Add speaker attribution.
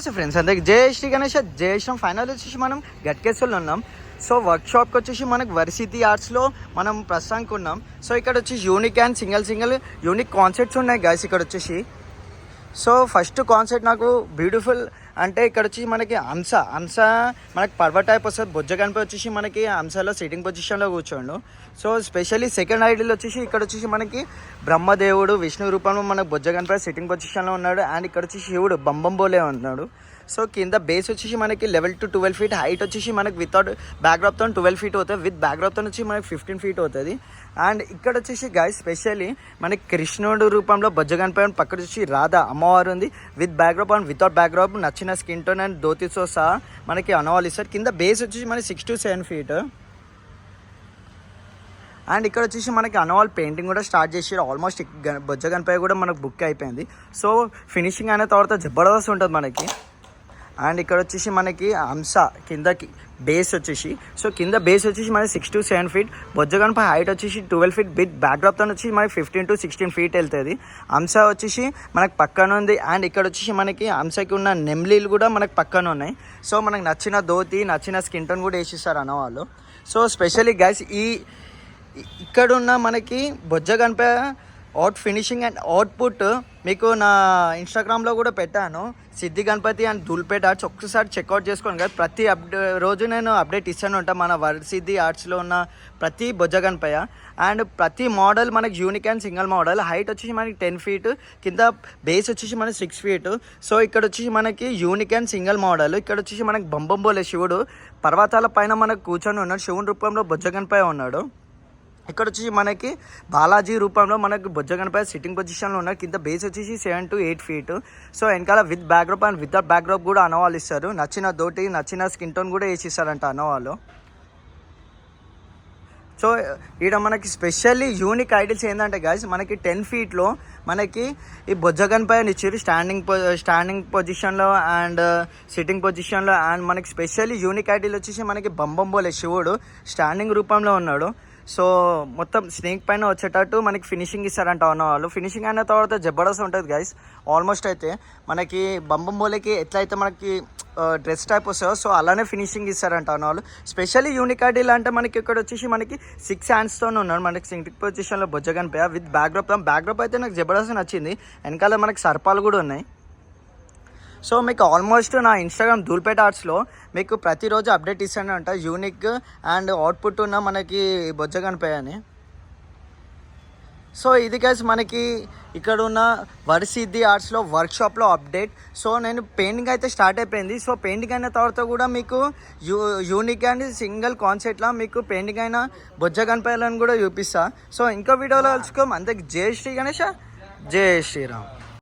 Speaker 1: Friends అందరికి జై శ్రీ గణేష్. జై శ్రీరామ్. ఫైనల్ వచ్చేసి మనం గట్కేశ్వర్లో ఉన్నాం. సో వర్క్షాప్కి వచ్చేసి మనకు వర్సిటీ ఆర్ట్స్లో మనం ప్రస్తుతానికి ఉన్నాం. సో ఇక్కడ వచ్చేసి unique and single unique concepts ఉన్నాయి గైస్ ఇక్కడ వచ్చేసి. సో ఫస్ట్ కాన్సెప్ట్ నాకు బ్యూటిఫుల్ అంటే ఇక్కడ వచ్చి మనకి హంస మనకి పర్వ టైప్ వస్తుంది. బొజ్జ గణపతి వచ్చేసి మనకి హంసలో సిట్టింగ్ పొజిషన్లో కూర్చోండు. సో స్పెషల్లీ సెకండ్ ఐడియల్ వచ్చేసి ఇక్కడ వచ్చేసి మనకి బ్రహ్మదేవుడు విష్ణు రూపంలో మనకు బొజ్జ గణపతి సిట్టింగ్ పొజిషన్లో ఉన్నాడు. అండ్ ఇక్కడ వచ్చి శివుడు బంబంబోలే ఉన్నాడు. సో కింద బేస్ వచ్చేసి మనకి 11 to 12 feet, హైట్ వచ్చేసి మనకి వితౌట్ బ్యాక్డ్రాప్తో 12 feet అవుతుంది, విత్ బ్యాక్డ్రాప్తో వచ్చి మనకి 15 feet అవుతుంది. అండ్ ఇక్కడ వచ్చేసి గాయస్ స్పెషల్లీ మనకి కృష్ణుడు రూపంలో బొజ్జ గణపతి, పక్కన వచ్చి రాధా అమ్మవారు ఉంది with backdrop and without backdrop, నచ్చిన స్కిన్ టోన్ అండ్ ధోతితో సహా మనకి అమ్మవారు ఇస్తారు. కింద బేస్ వచ్చేసి మనకి 6 to 7 feet. అండ్ ఇక్కడ వచ్చేసి మనకి అన్నవాళ్ళు పెయింటింగ్ కూడా స్టార్ట్ చేసారు. ఆల్మోస్ట్ బొజ్జ గణపతి కూడా మనకు బుక్ అయిపోయింది. సో ఫినిషింగ్ అయిన తర్వాత జబర్దస్త్ ఉంటుంది మనకి. అండ్ ఇక్కడ వచ్చేసి మనకి హంస కిందకి బేస్ వచ్చేసి, సో కింద బేస్ వచ్చేసి మనకి 6 to 7 feet, బొజ్జ గణపతి హైట్ వచ్చేసి 12 feet, బిట్ బ్యాక్డ్రాప్తో వచ్చి మనకి 15 to 16 feet వెళ్తుంది. హంస వచ్చేసి మనకి పక్కన ఉంది. అండ్ ఇక్కడ వచ్చేసి మనకి హంసకి ఉన్న నెమ్లీలు కూడా మనకి పక్కన ఉన్నాయి. సో మనకు నచ్చిన ధోతి, నచ్చిన స్కిన్ టోన్ కూడా వేసిస్తారు అన్నవాళ్ళు. సో స్పెషల్లీ గైస్ ఇక్కడున్న మనకి బొజ్జ Ganapati out finishing and output మీకు నా ఇన్స్టాగ్రామ్లో కూడా పెట్టాను, సిద్ధి గణపతి అండ్ దుల్పేట్ ఆర్ట్స్. ఒక్కసారి చెక్అవుట్ చేసుకోండి కదా. ప్రతి రోజు నేను అప్డేట్ ఇస్తాను ఉంటాను మన సిద్ధి ఆర్ట్స్లో ఉన్న ప్రతి బొజ్జ గణపతి. అండ్ ప్రతి మోడల్ మనకి unique and single model. Height వచ్చేసి మనకి 10 feet, కింద బేస్ వచ్చేసి మనకి 6 feet. సో ఇక్కడ వచ్చేసి మనకి యూనిక్ అండ్ సింగిల్ మోడల్. ఇక్కడ వచ్చేసి మనకి బంబంబోలే శివుడు పర్వతాల పైన మనకు కూర్చొని ఉన్నాడు, శివుని రూపంలో బొజ్జ గణపతి ఉన్నాడు. ఇక్కడ వచ్చేసి మనకి బాలాజీ రూపంలో మనకు బొజ్జ గణపతి సిట్టింగ్ పొజిషన్లో ఉన్నారు. కింద బేస్ వచ్చేసి 7 to 8 feet. సో వెనకాల with backdrop and without backdrop కూడా అన్నవాళ్ళు ఇస్తారు. నచ్చిన ధోటి, నచ్చిన స్కిన్ టోన్ కూడా వేసి ఇస్తారంట అన్నవాళ్ళు. సో ఇక్కడ మనకి స్పెషల్లీ యూనిక్ ఐడియల్స్ ఏంటంటే గాయస్, మనకి 10 feetలో మనకి ఈ బొజ్జ గణపతిని ఇచ్చారు స్టాండింగ్ పొజిషన్లో అండ్ సిట్టింగ్ పొజిషన్లో. అండ్ మనకి స్పెషల్లీ యూనిక్ ఐడియల్ వచ్చేసి మనకి బంబంబోలే శివుడు స్టాండింగ్ రూపంలో ఉన్నాడు. సో మొత్తం స్నేక్ పైన వచ్చేటట్టు మనకి ఫినిషింగ్ ఇస్తారంట అన్నవాళ్ళు. ఫినిషింగ్ అయిన తర్వాత జబర్దస్త్ ఉంటుంది గైస్. ఆల్మోస్ట్ అయితే మనకి బంబంబోలేకి ఎట్లయితే మనకి డ్రెస్ టైప్ వస్తుందో సో అలానే ఫినిషింగ్ ఇస్తారంట అన్నవాళ్ళు. స్పెషల్లీ యూనిక్ ఐడియల్ అంటే మనకి ఇక్కడ వచ్చేసి మనకి 6 handsతో ఉన్నాడు మనకి సింటిక్ పొజిషన్లో బొజ్జ గణపతి విత్ బ్యాక్డ్రాప్ అయితే నాకు జబర్దస్త్ నచ్చింది. వెనకాల మనకి సర్పాలు కూడా ఉన్నాయి. సో మీకు ఆల్మోస్ట్ నా ఇన్స్టాగ్రామ్ ధూల్పేట ఆర్ట్స్లో మీకు ప్రతిరోజు అప్డేట్ ఇస్తాను అంట యూనిక్ అండ్ అవుట్పుట్ ఉన్న మనకి బొజ్జ గణపతి అని. సో ఇది గైస్ మనకి ఇక్కడ ఉన్న వర్సిద్ధి ఆర్ట్స్లో వర్క్షాప్లో అప్డేట్. సో నేను పెయింటింగ్ అయితే స్టార్ట్ అయిపోయింది. సో పెయింటింగ్ అయిన తర్వాత కూడా మీకు యూనిక్ అండ్ సింగిల్ కాన్సెప్ట్లో మీకు పెయింటింగ్ అయిన బొజ్జ గణపతులను కూడా చూపిస్తా. సో ఇంకో వీడియోలో కలుసుకోం. అంతే. జై శ్రీ గణేష, జై శ్రీరామ్.